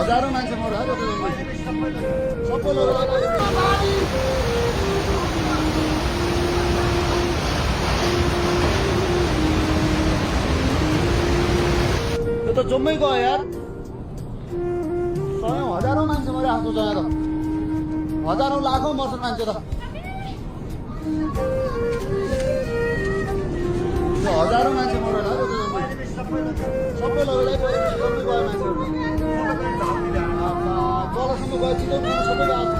हजारौं मान्छे मर्यो सबै लगेर यो त जम्मै गयो यार हजारौं मान्छे मर्यो आफ्नो जग्गा त हजारौं लाखौं मर्छन् मान्छे त हजारौं मान्छे मरेन सबै लगेर जम्मै गयो मान्छेहरू तलसम्म गयो चितवन सबै आएको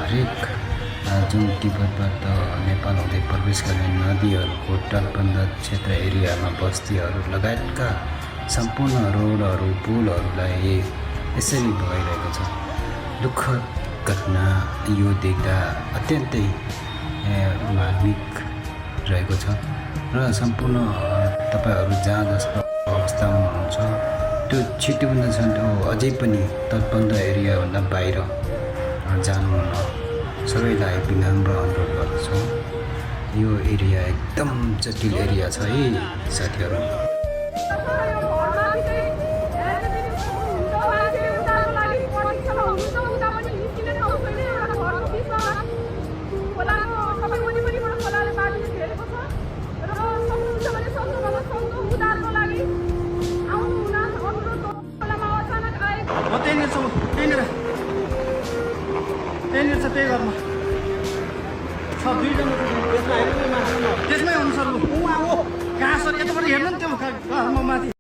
हरेक जुन तिब्बतबाट नेपाल हुँदै प्रवेश गर्ने नदीहरूको तटबन्ध क्षेत्र एरियामा बस्तीहरू लगायतका सम्पूर्ण रोडहरू पुलहरूलाई यसरी भइरहेको छ। दुःखद घटना यो देख्दा अत्यन्तै मार्मिक रहेको छ र सम्पूर्ण तपाईँहरू जहाँ जस्तो अवस्थामा हुनुहुन्छ त्यो छिटोभन्दा छिटो अझै पनि तटबन्ध एरियाभन्दा बाहिर जानुहुन सबैलाई विनम्र अनुरोध गर्दछु। यो एरिया एकदम जटिल एरिया छ है साथीहरू। त्यही गर्न छ दुईजना त्यसमा हेर्नु